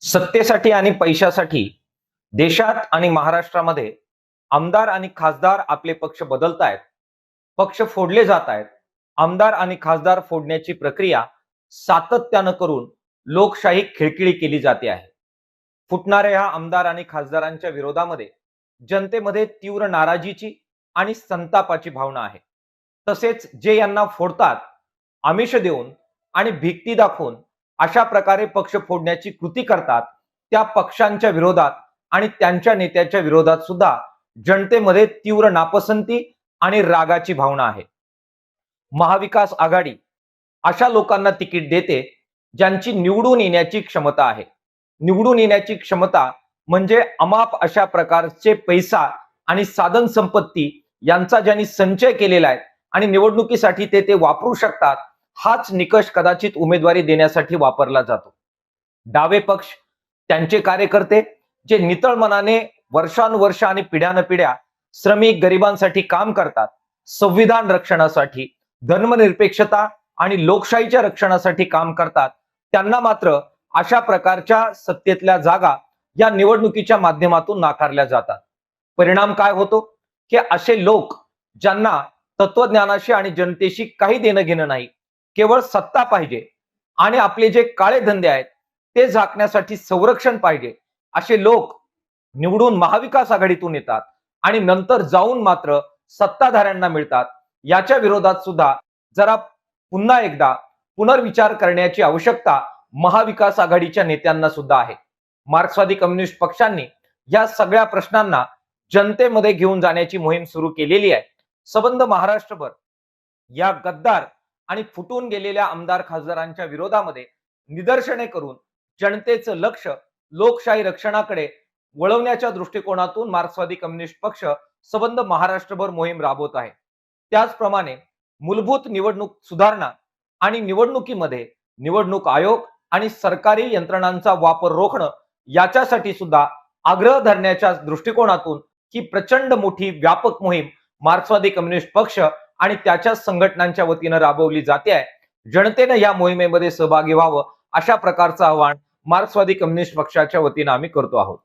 सत्तेसाठी आणि पैशासाठी देशात आणि महाराष्ट्रामध्ये आमदार आणि खासदार आपले पक्ष बदलतायत. पक्ष फोडले जात आहेत. आमदार आणि खासदार फोडण्याची प्रक्रिया सातत्यानं करून लोकशाही खिळखिळी केली जाते आहे. फुटणाऱ्या ह्या आमदार आणि खासदारांच्या विरोधामध्ये जनतेमध्ये तीव्र नाराजीची आणि संतापाची भावना आहे. तसेच जे यांना फोडतात, आमिष देऊन आणि भिक्ती दाखवून अशा प्रकारे पक्ष फोडण्याची कृती करतात, त्या पक्षांच्या विरोधात आणि त्यांच्या नेत्याच्या विरोधात सुद्धा जनतेमध्ये तीव्र नापसंती आणि रागाची भावना आहे. महाविकास आघाडी अशा लोकांना तिकीट देते ज्यांची निवडून येण्याची क्षमता आहे. निवडून येण्याची क्षमता म्हणजे अमाप अशा प्रकारचे पैसा आणि साधन संपत्ती यांचा ज्यांनी संचय केलेला आहे आणि निवडणुकीसाठी ते वापरू शकतात, हाच निकष कदाचित उमेदवारी देण्यासाठी वापरला जातो. डावे पक्ष त्यांचे कार्यकर्ते जे नितळ मनाने वर्षानुवर्ष आणि पिढ्यानपिढ्या श्रमिक गरिबांसाठी काम करतात, संविधान रक्षणासाठी, धर्मनिरपेक्षता आणि लोकशाहीच्या रक्षणासाठी काम करतात, त्यांना मात्र अशा प्रकारच्या सत्तेतल्या जागा या निवडणुकीच्या माध्यमातून नाकारल्या जातात. परिणाम काय होतो की असे लोक ज्यांना तत्वज्ञानाशी आणि जनतेशी काही देणं घेणं नाही, केवळ सत्ता पाहिजे आणि आपले जे काळे धंदे आहेत ते झाकण्यासाठी संरक्षण पाहिजे, असे लोक निवडून महाविकास आघाडीतून येतात आणि नंतर जाऊन मात्र सत्ताधाऱ्यांना मिळतात. याच्या विरोधात सुद्धा जरा पुन्हा एकदा पुनर्विचार करण्याची आवश्यकता महाविकास आघाडीच्या नेत्यांना सुद्धा आहे. मार्क्सवादी कम्युनिस्ट पक्षांनी या सगळ्या प्रश्नांना जनतेमध्ये घेऊन जाण्याची मोहीम सुरू केलेली आहे. संबंध महाराष्ट्रभर या गद्दार आणि फुटून गेलेल्या आमदार खासदारांच्या विरोधामध्ये निदर्शने करून जनतेचं लक्ष लोकशाही रक्षणाकडे वळवण्याच्या दृष्टिकोनातून मार्क्सवादी कम्युनिस्ट पक्ष संबंध महाराष्ट्रभर मोहीम राबवत आहे. त्याचप्रमाणे मूलभूत निवडणूक सुधारणा आणि निवडणुकीमध्ये निवडणूक आयोग आणि सरकारी यंत्रणांचा वापर रोखणं याच्यासाठी सुद्धा आग्रह धरण्याच्या दृष्टिकोनातून ही प्रचंड मोठी व्यापक मोहीम मार्क्सवादी कम्युनिस्ट पक्ष आणि त्याच्या संघटनांच्या वतीनं राबवली जाते आहे. जनतेनं या मोहिमेमध्ये सहभागी व्हावं अशा प्रकारचं आवाहन मार्क्सवादी कम्युनिस्ट पक्षाच्या वतीनं आम्ही करतो आहोत.